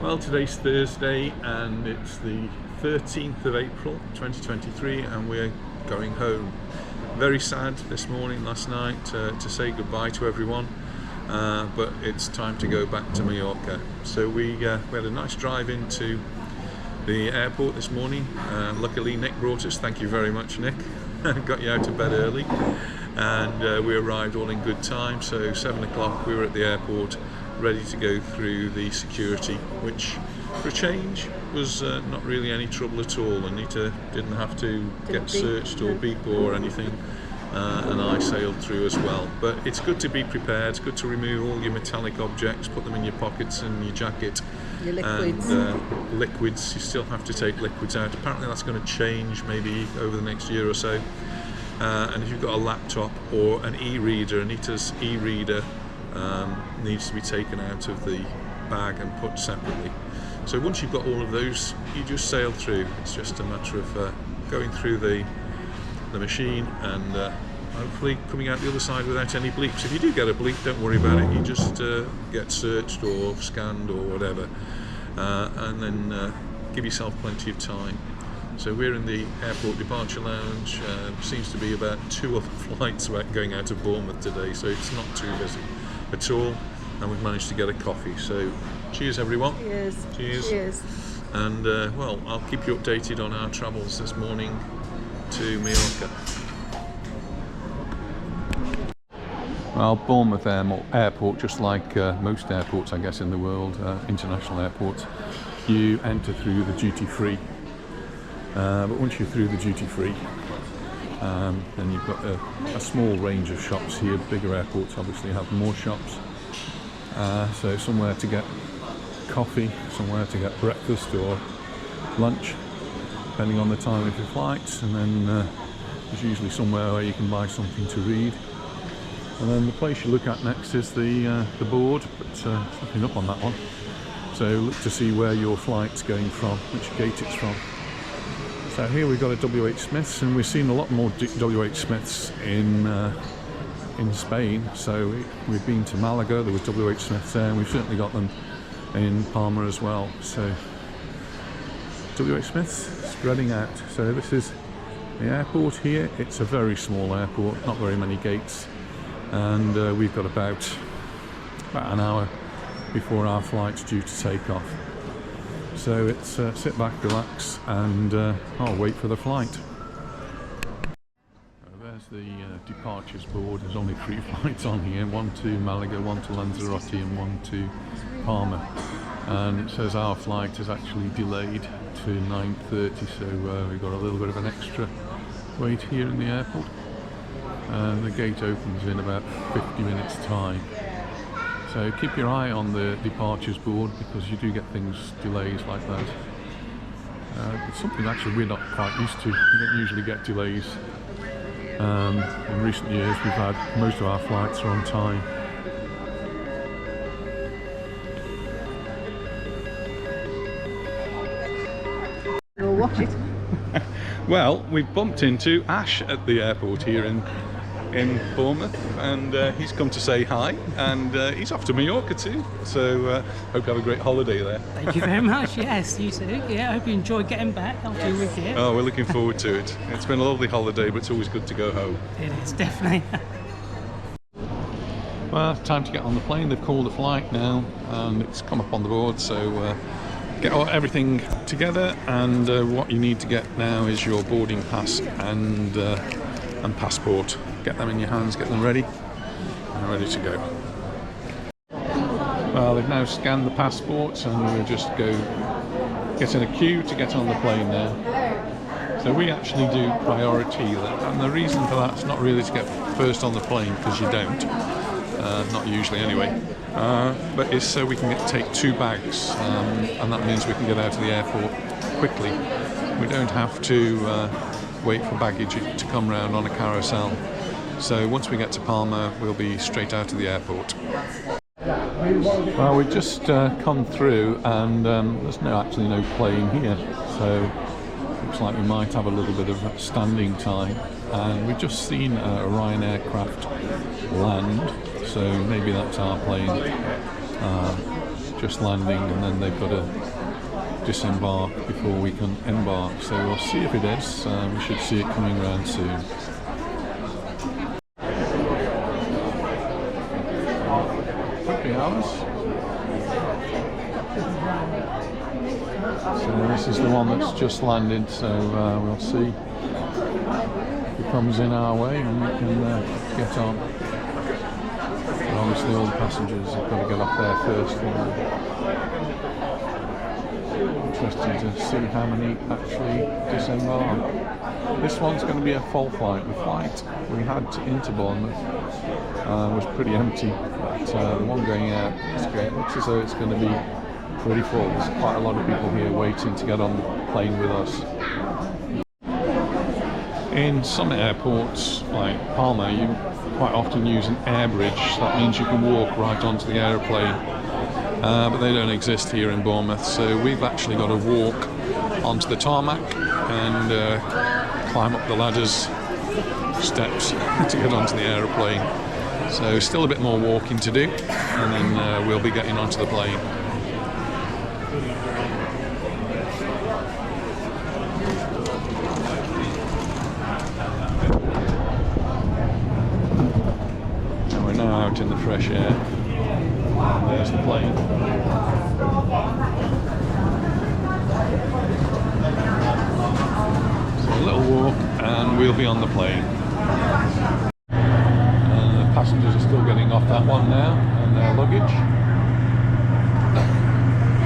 Well, today's Thursday and it's the 13th of April 2023 and we're going home. Very sad this morning, last night, to say goodbye to everyone, but it's time to go back to Mallorca. So we had a nice drive into the airport this morning. Luckily Nick brought us, thank you very much Nick, got you out of bed early, and we arrived all in good time. So 7 o'clock we were at the airport, ready to go through the security, which for a change was not really any trouble at all. Anita didn't have to get searched or beep or anything, and I sailed through as well. But it's good to be prepared, it's good to remove all your metallic objects, put them in your pockets and your jacket. Your liquids. And liquids, you still have to take liquids out. Apparently that's going to change maybe over the next year or so. And if you've got a laptop or an e-reader, Anita's e-reader needs to be taken out of the bag and put separately. So once you've got all of those, you just sail through. It's just a matter of going through the machine and hopefully coming out the other side without any bleeps. If you do get a bleep, don't worry about it. You just get searched or scanned or whatever, and then give yourself plenty of time. So we're in the airport departure lounge. Seems to be about 2 other flights going out of Bournemouth today, so it's not too busy at all, and we've managed to get a coffee. So cheers everyone. Cheers. Cheers. And well, I'll keep you updated on our travels this morning to Mallorca. Well, Bournemouth Airport, just like most airports I guess in the world, international airports, you enter through the duty-free. But once you're through the duty-free, then you've got a small range of shops here. Bigger airports obviously have more shops. So somewhere to get coffee, somewhere to get breakfast or lunch, depending on the time of your flights. And then there's usually somewhere where you can buy something to read. And then the place you look at next is the board, but there's nothing up on that one. So look to see where your flight's going from, which gate it's from. So here we've got a WH Smith's, and we've seen a lot more WH Smith's in Spain. So we've been to Malaga, there was WH Smith's there, and we've certainly got them in Palma as well. So WH Smith's spreading out. So this is the airport here. It's a very small airport, not very many gates, and we've got about an hour before our flight's due to take off. So it's sit back, relax, and I'll wait for the flight. There's the departures board. There's only 3 flights on here, one to Malaga, one to Lanzarote and one to Palma. And it says our flight is actually delayed to 9:30, so we've got a little bit of an extra wait here in the airport. And the gate opens in about 50 minutes time. So keep your eye on the departures board, because you do get delays like that. It's something actually we're not quite used to. We don't usually get delays. In recent years we've had most of our flights are on time. We'll watch it. Well, we've bumped into Ash at the airport here in Bournemouth, and he's come to say hi, and he's off to Mallorca too, so hope you have a great holiday there. Thank you very much. Yes, you too. Yeah, I hope you enjoyed getting back after your week here. Oh, we're looking forward to it. It's been a lovely holiday, but it's always good to go home. It is, definitely. Well, time to get on the plane. They've called a flight now, and it's come up on the board, so get everything together, and what you need to get now is your boarding pass and passport. Get them in your hands, get them ready, and ready to go. Well, they've now scanned the passports, and we'll just go get in a queue to get on the plane now. So we actually do priority, and the reason for that is not really to get first on the plane, because you don't, not usually anyway, but it's so we can take 2 bags, and that means we can get out of the airport quickly. We don't have to wait for baggage to come round on a carousel. So once we get to Palma, we'll be straight out of the airport. Well, we've just come through, and there's actually no plane here, so looks like we might have a little bit of standing time. And we've just seen a Ryanair craft land, so maybe that's our plane. just landing, and then they've got to disembark before we can embark. So we'll see if it is. We should see it coming around soon. Hours. So this is the one that's just landed, so we'll see if it comes in our way and we can get on. But obviously all the passengers have got to get off there first. Interested to see how many actually disembark. This one's going to be a full flight. The flight we had into Bournemouth was pretty empty, but the one going out looks as though it's going to be pretty full. There's quite a lot of people here waiting to get on the plane with us. In some airports like Palma, you quite often use an air bridge. That means you can walk right onto the aeroplane, but they don't exist here in Bournemouth, so we've actually got to walk onto the tarmac and climb up the ladders, steps to get onto the aeroplane. So still a bit more walking to do, and then we'll be getting onto the plane. And we're now out in the fresh air. There's the plane. So a little walk and we'll be on the plane. Passengers are still getting off that one now, and their luggage.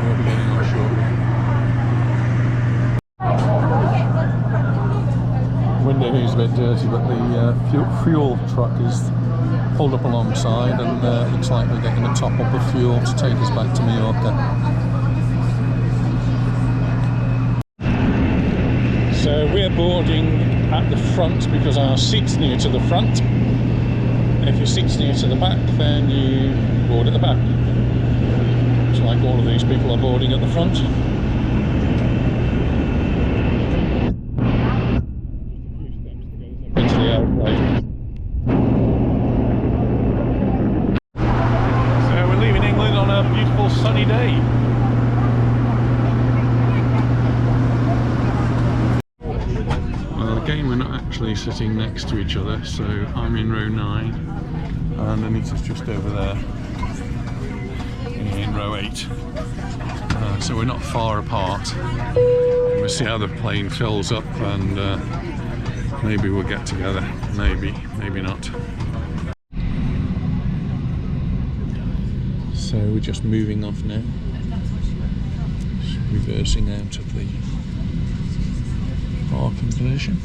We'll be getting on shortly. Window here is a bit dirty, but the fuel truck is pulled up alongside, and it looks like we're getting a top up of fuel to take us back to Mallorca. So we're boarding at the front because our seat's near to the front. If your seat's near to the back, then you board at the back. So like all of these people are boarding at the front. Into the aeroplane. So we're leaving England on a beautiful sunny day. Well, again, we're not actually sitting next to each other, so I'm in row 9. And Anita's just over there in row 8. So we're not far apart. We'll see how the plane fills up, and maybe we'll get together. Maybe not. So we're just moving off now. Just reversing out of the parking position.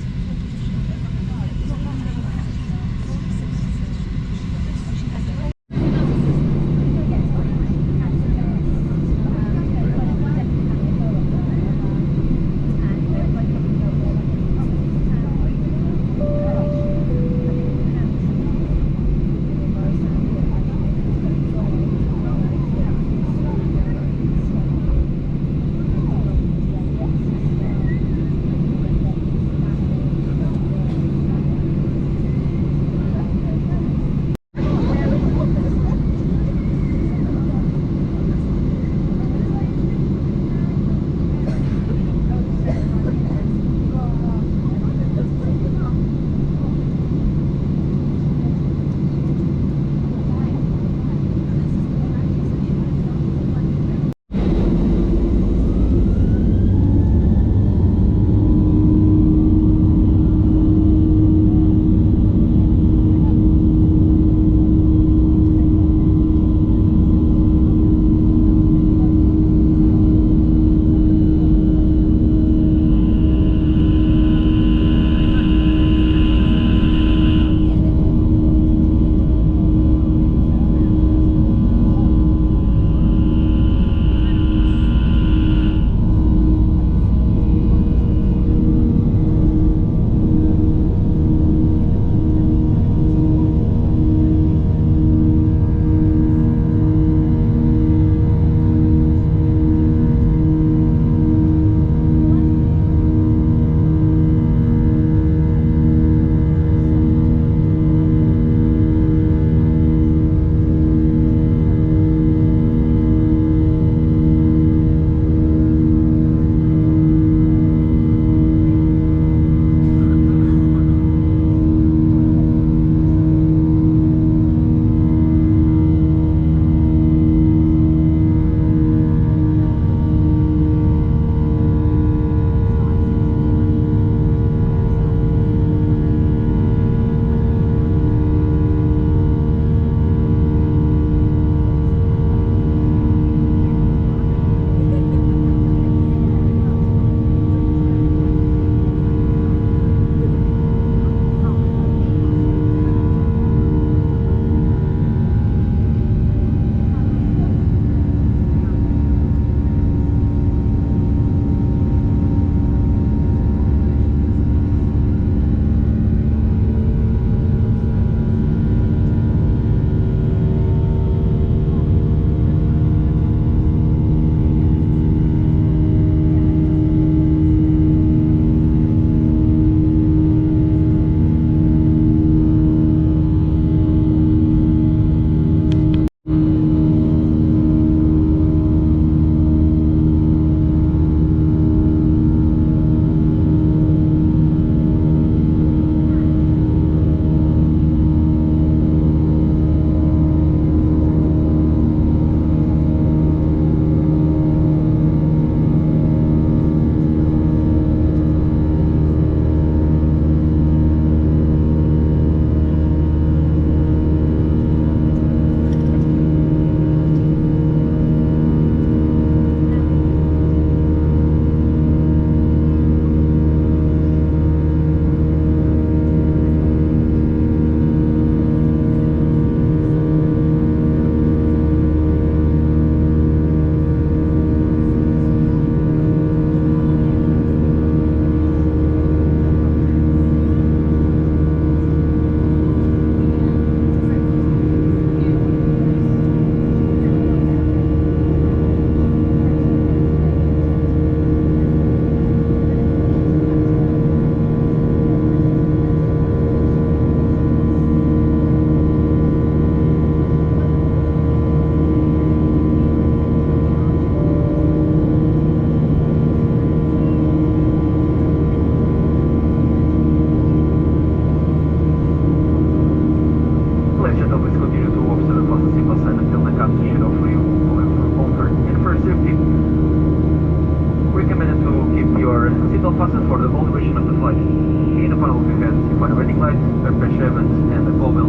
seatbelt fastened for the whole duration of the flight. In the panel you find a waiting light, a pressure event, and a call bell.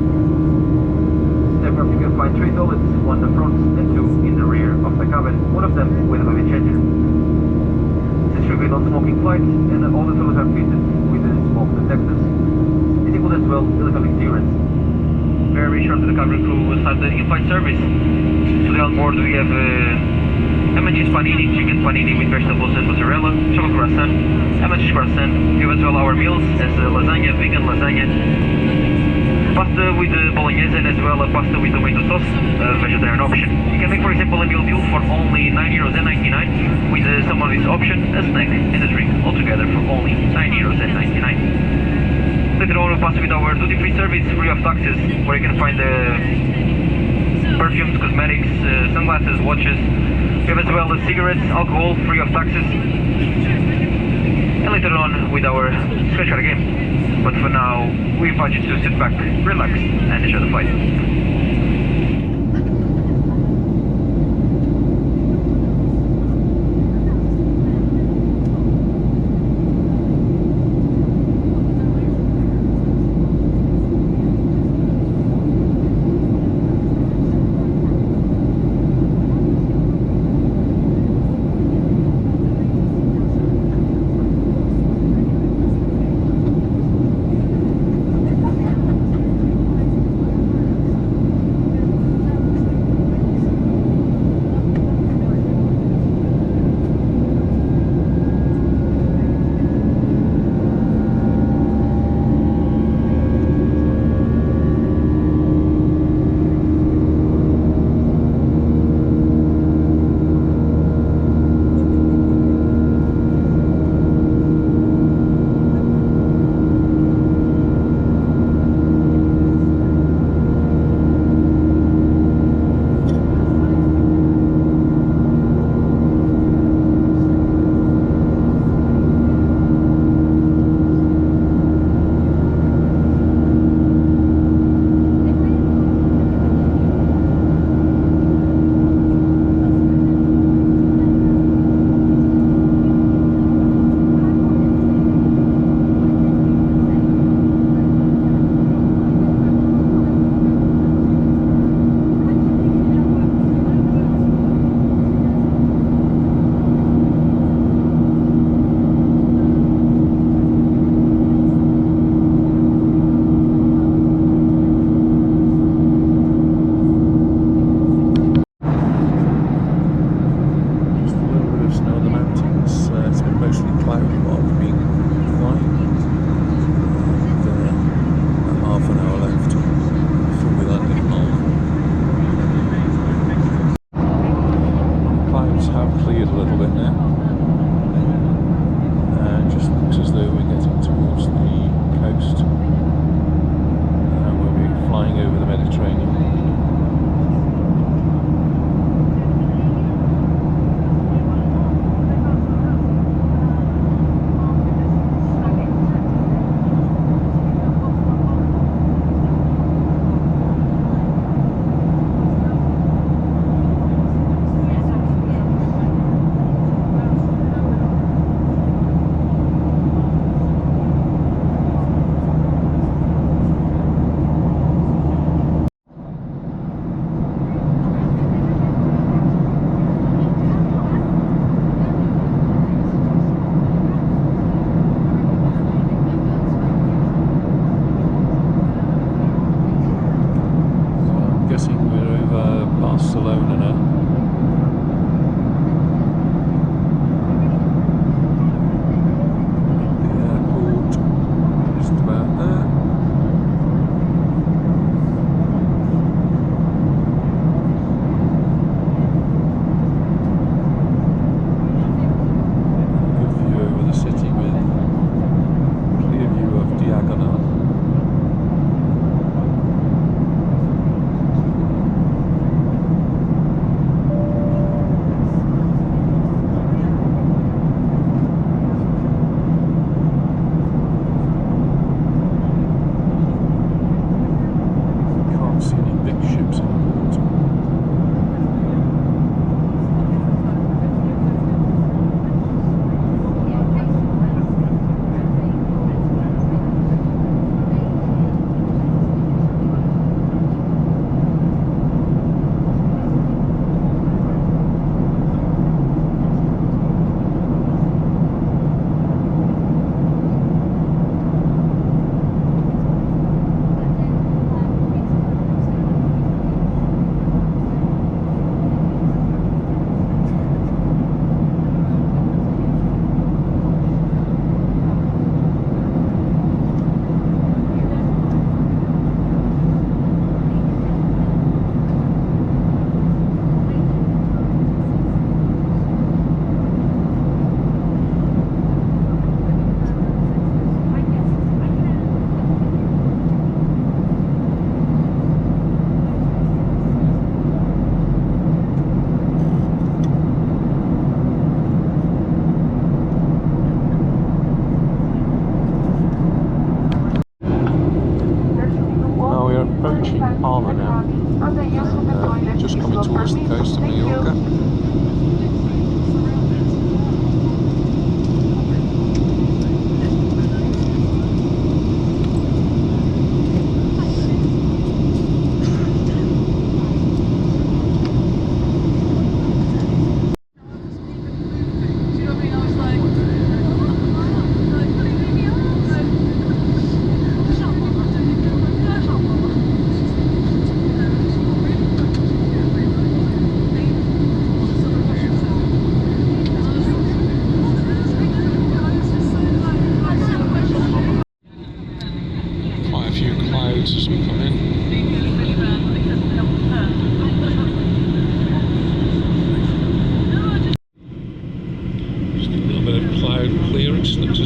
Aircraft you can find 3 toilets, one in the front and 2 in the rear of the cabin, one of them with a baby changer. Since we've been on smoking flights and all the toilets are fitted with the smoke detectors, it includes as well electronic deodorant. Very short to the cabin crew will start the in-flight service. Today on board we have ham and cheese panini, chicken panini with vegetables and mozzarella, chocolate croissant, ham and cheese croissant. We have as well our meals as lasagna, vegan lasagna, pasta with the bolognese, and as well a pasta with tomato sauce, a vegetarian option. You can make, for example, a meal deal for only €9.99 with some of this option, a snack and a drink, altogether for only €9.99. Later on we'll pass with our duty-free service free of taxes, where you can find perfumes, cosmetics, sunglasses, watches. We have as well cigarettes, alcohol free of taxes. And later on with our scratch card game. But for now, we invite you to sit back, relax, and enjoy the flight.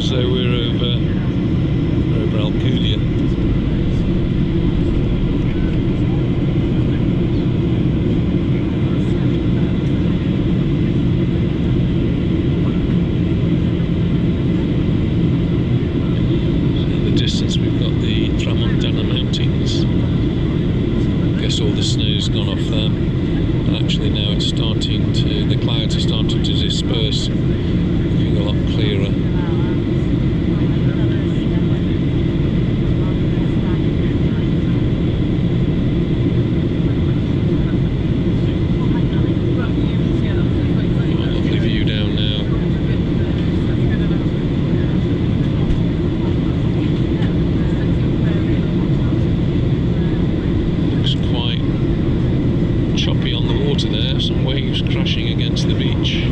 as though we're over Alcudia. In the distance we've got the Tramontana Mountains. I guess all the snow's gone off there. And actually now it's starting to, the clouds are starting to disperse, looking a lot clearer. Lovely view down now. Looks quite choppy on the water there, some waves crashing against the beach.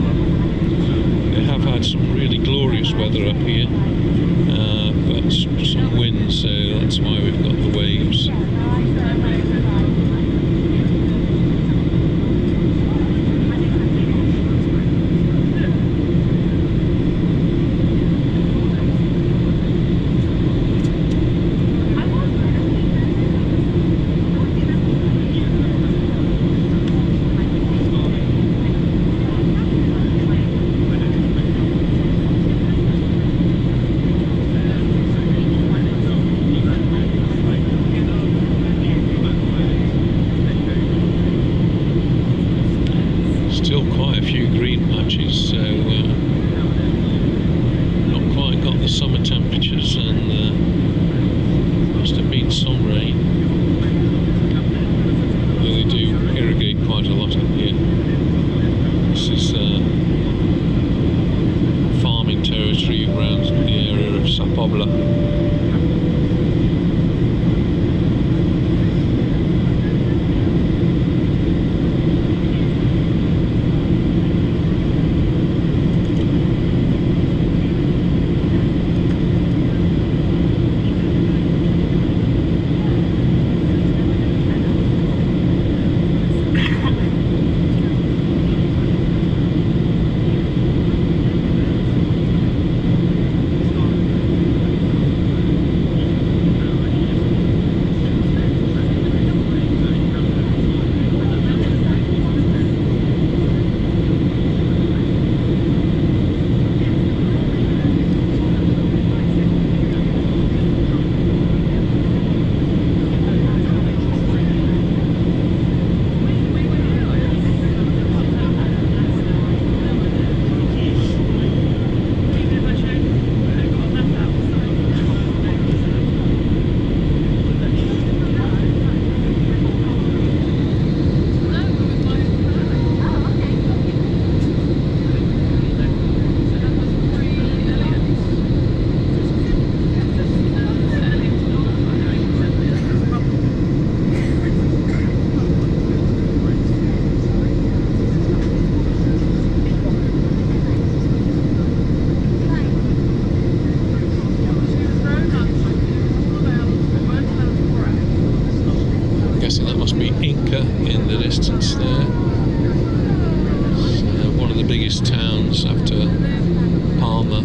They have had some really glorious weather up here, but some wind, so that's why we've got the waves. Still quite a few green patches, so not quite got the summer temperatures, and must have been some rain. Although they do irrigate quite a lot up here. This is farming territory around the area of Sa Pobla. That must be Inca in the distance there. It's one of the biggest towns after Palma.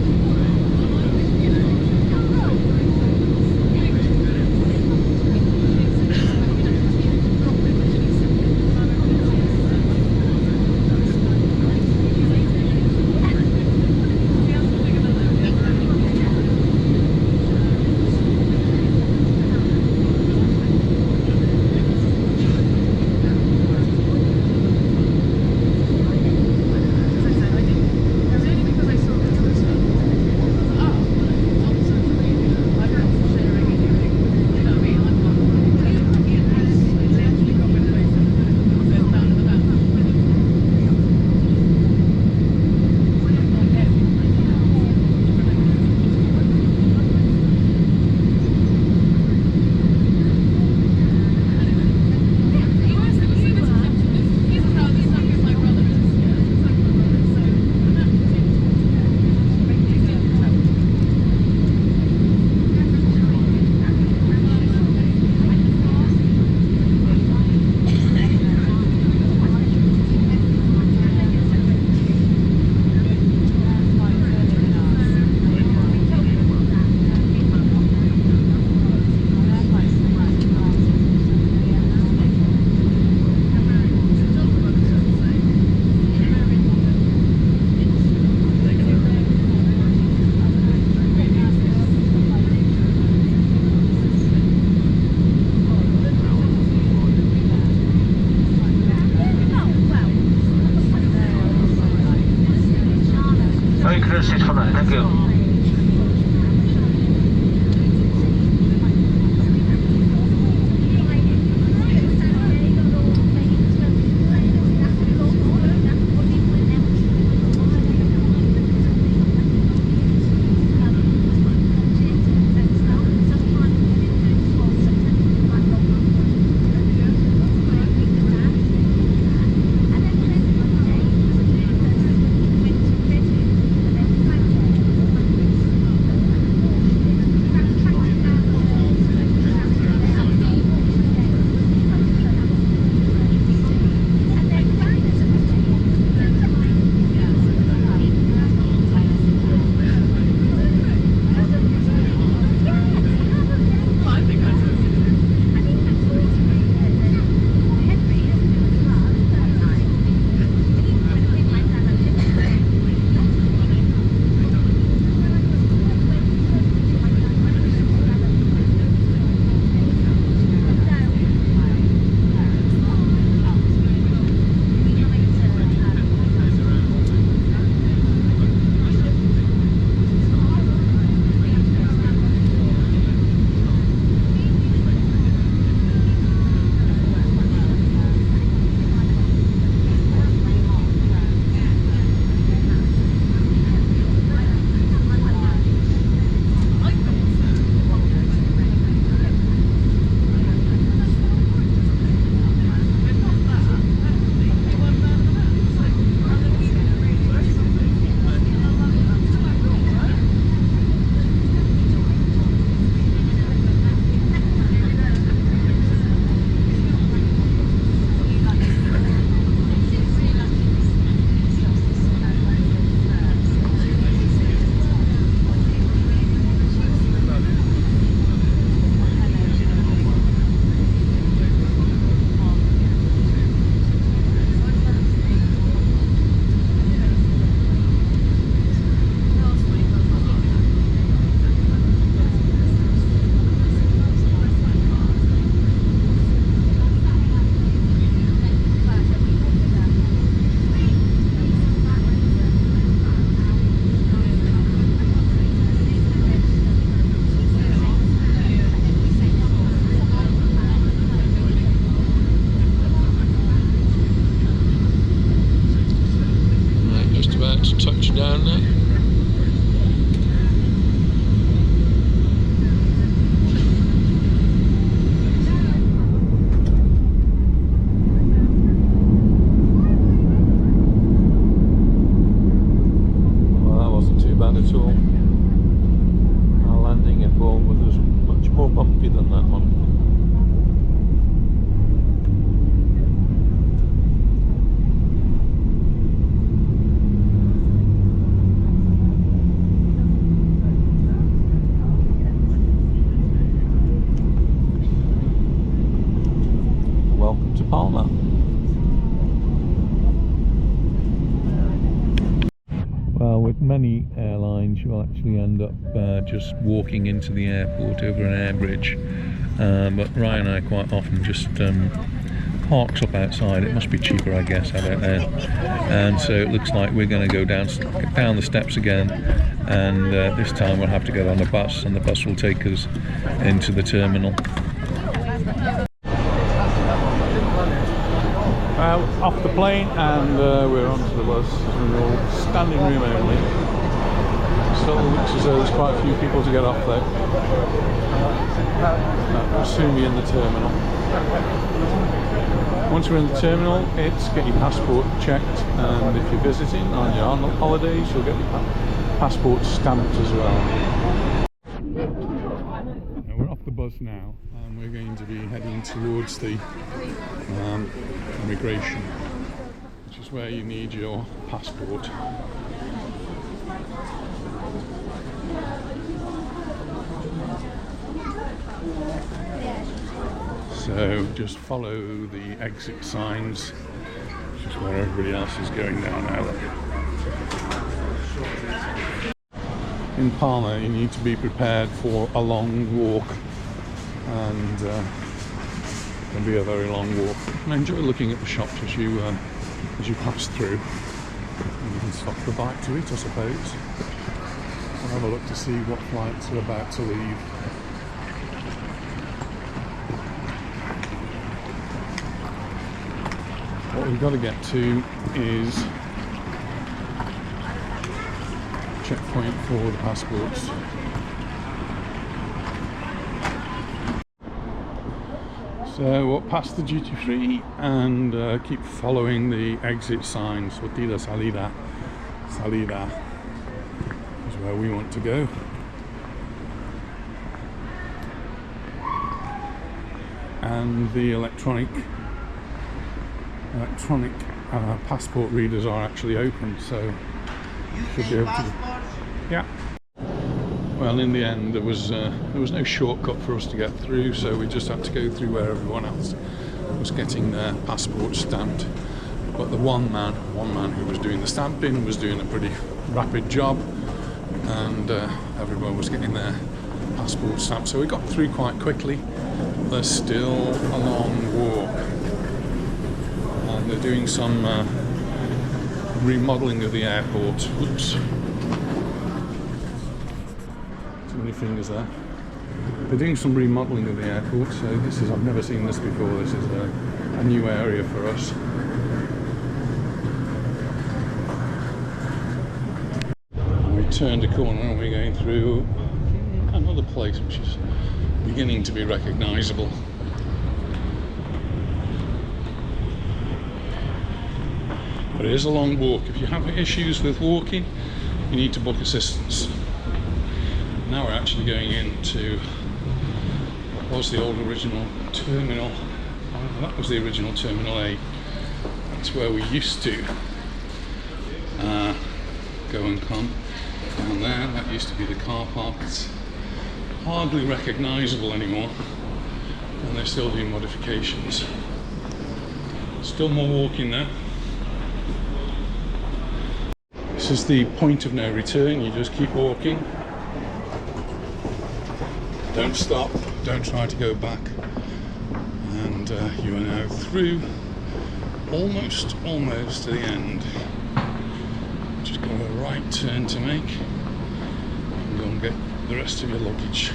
first seat for that, thank you. Down there. Well, that wasn't too bad at all. Our landing in Bournemouth was much more bumpy than that one. Welcome to Palma. Well, with many airlines you will actually end up just walking into the airport over an air bridge, but Ryanair quite often just parks up outside. It must be cheaper, I guess, I don't know. And so it looks like we're going to go down the steps again, and this time we'll have to get on a bus, and the bus will take us into the terminal. Off the plane, and we're onto the bus. We're all standing room only. Still looks as though there's quite a few people to get off though. We'll soon be in the terminal. Once we're in the terminal, it's get your passport checked, and if you're visiting on your holidays, you'll get your passport stamped as well. We're off the bus now, and we're going to be heading towards the immigration, which is where you need your passport. So just follow the exit signs, which is where everybody else is going down now. In Palma, you need to be prepared for a long walk, and it can be a very long walk. And enjoy looking at the shops as you pass through. And you can stop for a bite to eat, I suppose. We'll have a look to see what flights are about to leave. What we've got to get to is checkpoint for the passports. So we'll pass the duty free and keep following the exit signs. Sortida, salida, salida is where we want to go. And the electronic passport readers are actually open, so should be able to. Yeah. Well, in the end, there was no shortcut for us to get through, so we just had to go through where everyone else was getting their passport stamped. But the one man who was doing the stamping was doing a pretty rapid job, and everyone was getting their passport stamped. So we got through quite quickly. There's still a long walk, and they're doing some remodelling of the airport. Oops. Many fingers there. They're doing some remodelling of the airport, so this is, I've never seen this before, this is a new area for us. We turned a corner and we're going through another place which is beginning to be recognisable. But it is a long walk. If you have issues with walking, you need to book assistance. Now we're actually going into what was the old original terminal. That was the original Terminal A. That's where we used to go and come down there. That used to be the car park. It's hardly recognisable anymore, and they're still doing modifications. Still more walking there. This is the point of no return. You just keep walking. Don't stop, don't try to go back, and you are now through almost to the end. Just got a right turn to make and go and get the rest of your luggage.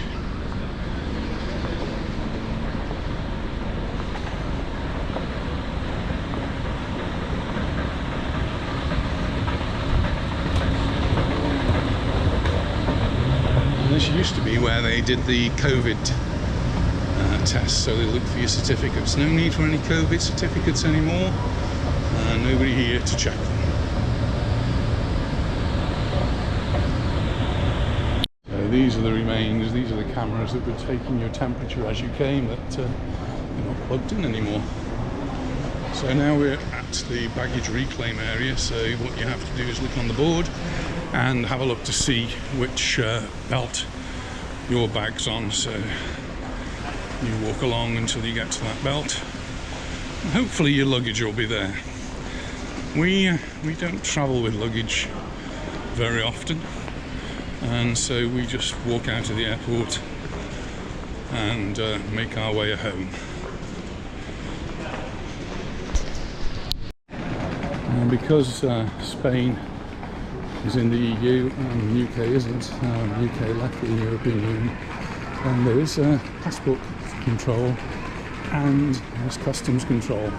This used to be where they did the COVID test, so they look for your certificates. No need for any COVID certificates anymore, nobody here to check them. So these are the remains, these are the cameras that were taking your temperature as you came, that they're not plugged in anymore. So now we're at the baggage reclaim area, so what you have to do is look on the board and have a look to see which belt your bag's on. So you walk along until you get to that belt, and hopefully your luggage will be there. We don't travel with luggage very often, and so we just walk out of the airport and make our way home. And because Spain is in the EU and the UK isn't, the UK left the European Union, and there is passport control and there's customs control.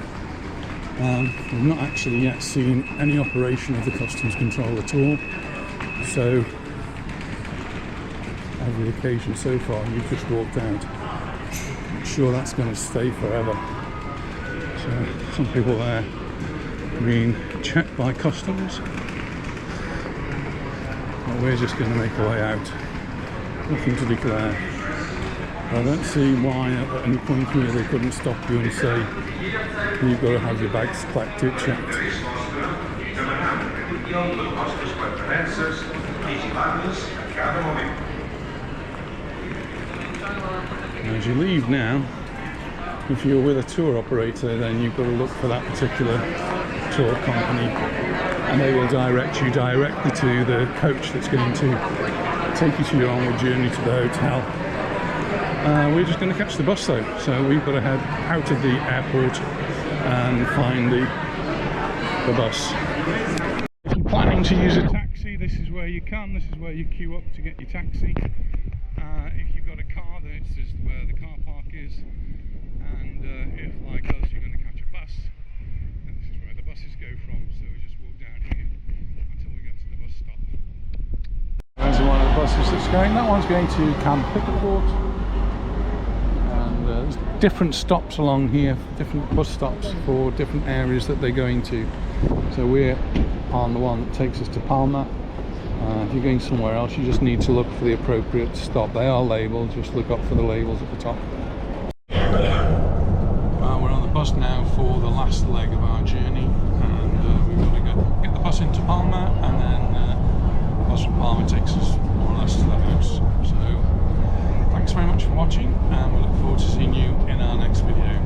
We've not actually yet seen any operation of the customs control at all, so every occasion so far you've just walked out. I'm sure that's going to stay forever. So some people there being checked by customs. We're just going to make our way out. Nothing to declare. I don't see why at any point here they couldn't stop you and say you've got to have your bags collected, checked. As you leave now, if you're with a tour operator, then you've got to look for that particular tour company, and they will direct you directly to the coach that's going to take you to your onward journey to the hotel. We're just going to catch the bus though, so we've got to head out of the airport and find the bus. If you're planning want to use a taxi, this is where you come, this is where you queue up to get your taxi. If you've got a car, this is where the car park is, and if, like us, you're going to catch a bus, then this is where the buses go from, so we just walk down here until we get to the bus stop. There's one of the buses that's going, that one's going to Camp Pickerport, and there's different stops along here, different bus stops for different areas that they're going to. So we're on the one that takes us to Palma. If you're going somewhere else, you just need to look for the appropriate stop. They are labelled, just look up for the labels at the top. We're on the bus now for the last leg of our journey, and we've got to get the bus into Palma, and then the bus from Palma takes us more or less to the house. So thanks very much for watching, and we look forward to seeing you in our next video.